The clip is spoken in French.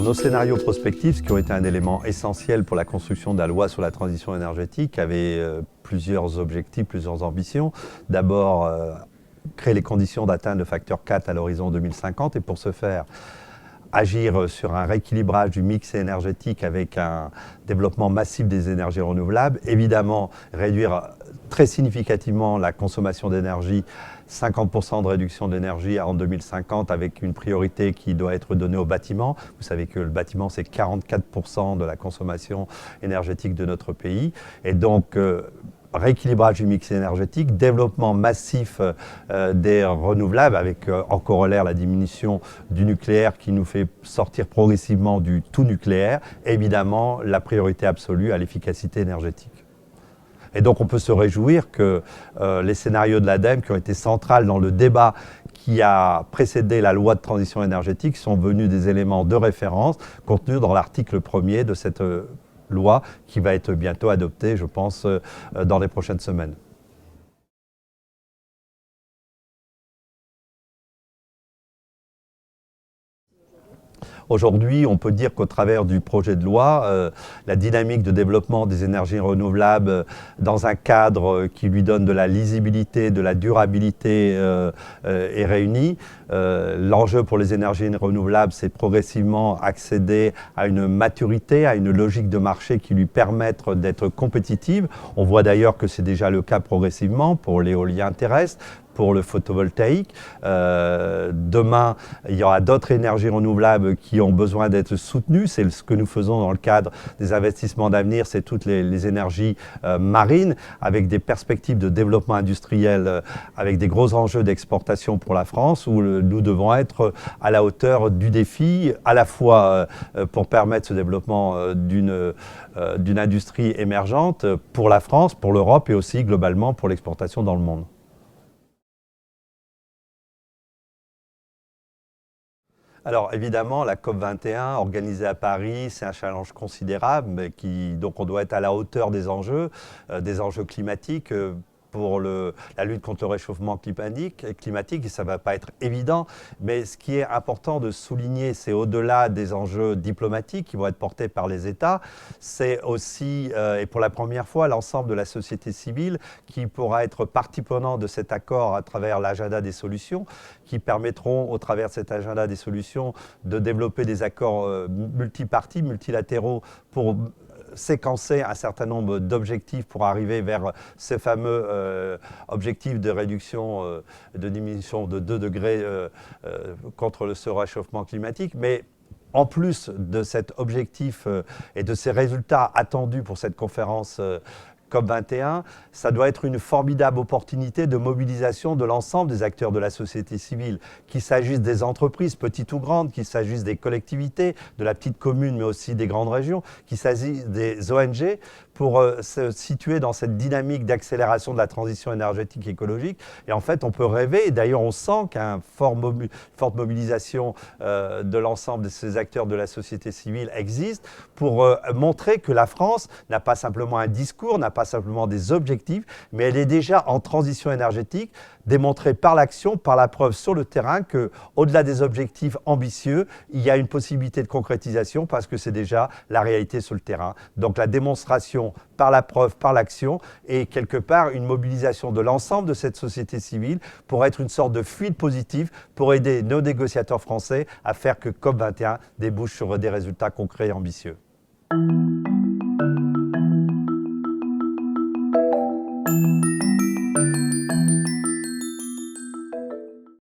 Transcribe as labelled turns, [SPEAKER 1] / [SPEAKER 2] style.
[SPEAKER 1] nos scénarios prospectifs, qui ont été un élément essentiel pour la construction de la loi sur la transition énergétique, avaient plusieurs objectifs, plusieurs ambitions. D'abord, créer les conditions d'atteindre le facteur 4 à l'horizon 2050 et pour ce faire, agir sur un rééquilibrage du mix énergétique avec un développement massif des énergies renouvelables. Évidemment, réduire très significativement la consommation d'énergie, 50% de réduction d'énergie en 2050 avec une priorité qui doit être donnée au bâtiment. Vous savez que le bâtiment, c'est 44% de la consommation énergétique de notre pays. Et donc, rééquilibrage du mix énergétique, développement massif des renouvelables avec en corollaire la diminution du nucléaire qui nous fait sortir progressivement du tout nucléaire, et évidemment la priorité absolue à l'efficacité énergétique. Et donc on peut se réjouir que les scénarios de l'ADEME qui ont été centrales dans le débat qui a précédé la loi de transition énergétique sont venus des éléments de référence contenus dans l'article 1er de cette loi qui va être bientôt adoptée, je pense, dans les prochaines semaines. Aujourd'hui, on peut dire qu'au travers du projet de loi, la dynamique de développement des énergies renouvelables dans un cadre qui lui donne de la lisibilité, de la durabilité est réunie. L'enjeu pour les énergies renouvelables, c'est progressivement accéder à une maturité, à une logique de marché qui lui permette d'être compétitive. On voit d'ailleurs que c'est déjà le cas progressivement pour l'éolien terrestre, pour le photovoltaïque. Demain, il y aura d'autres énergies renouvelables qui ont besoin d'être soutenues. C'est ce que nous faisons dans le cadre des investissements d'avenir, c'est toutes les énergies marines, avec des perspectives de développement industriel, avec des gros enjeux d'exportation pour la France, où nous devons être à la hauteur du défi, à la fois pour permettre ce développement d'une industrie émergente pour la France, pour l'Europe et aussi globalement pour l'exportation dans le monde. Alors évidemment, la COP21 organisée à Paris, c'est un challenge considérable, mais donc on doit être à la hauteur des enjeux climatiques. Pour la lutte contre le réchauffement climatique, et ça ne va pas être évident, mais ce qui est important de souligner, c'est au-delà des enjeux diplomatiques qui vont être portés par les États, c'est aussi, et pour la première fois, l'ensemble de la société civile qui pourra être partie prenante de cet accord à travers l'agenda des solutions, qui permettront, au travers de cet agenda des solutions, de développer des accords multipartis, multilatéraux pour séquencer un certain nombre d'objectifs pour arriver vers ces fameux objectifs de réduction, de diminution de 2 degrés contre ce réchauffement climatique. Mais en plus de cet objectif et de ces résultats attendus pour cette conférence COP21, ça doit être une formidable opportunité de mobilisation de l'ensemble des acteurs de la société civile, qu'il s'agisse des entreprises, petites ou grandes, qu'il s'agisse des collectivités, de la petite commune, mais aussi des grandes régions, qu'il s'agisse des ONG, pour se situer dans cette dynamique d'accélération de la transition énergétique et écologique. Et en fait, on peut rêver, et d'ailleurs on sent qu'il y a une forte mobilisation de l'ensemble de ces acteurs de la société civile existe pour montrer que la France n'a pas simplement un discours, n'a pas simplement des objectifs, mais elle est déjà en transition énergétique, démontrée par l'action, par la preuve sur le terrain qu'au-delà des objectifs ambitieux, il y a une possibilité de concrétisation parce que c'est déjà la réalité sur le terrain. Donc la démonstration par la preuve, par l'action, et quelque part une mobilisation de l'ensemble de cette société civile pour être une sorte de fluide positif pour aider nos négociateurs français à faire que COP21 débouche sur des résultats concrets et ambitieux.